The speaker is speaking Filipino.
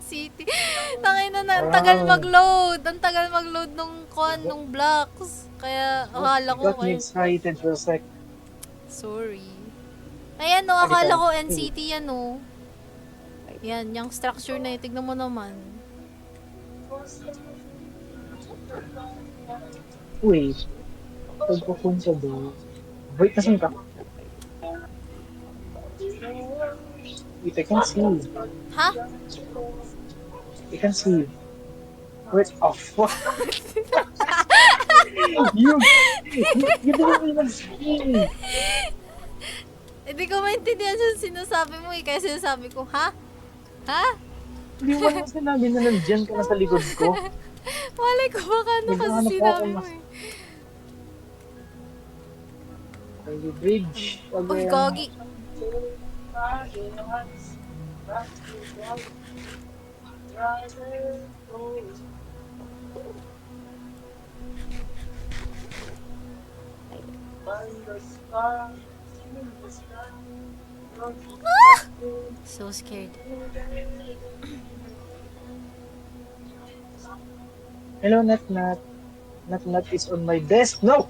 NCT. Tangina na, ang tagal mag-load. Ang tagal mag-load nung blocks. Kaya akala ko Got me excited for a sec. Sorry. Ayan o, akala ko NCT yan o. Yan, yung structure na yun. Tignan mo naman. Wait. Pagpupunta doon. Wait, nasan ka? Wait, I can see you. Ha? I can see you. Wait, oh fuck. you didn't even see. Hindi ko maintindihan yung sinasabi mo eh. Kaya sinasabi ko, ha? Ha? Hindi mo naman sinabi na nandiyan ka na sa likod ko. Malay ko baka ano kasi Naghahanap sinabi ako mo eh. May bridge. Uy, gogi. Ah! So scared. Hello, Nat Nat. Nat Nat is on my desk. No!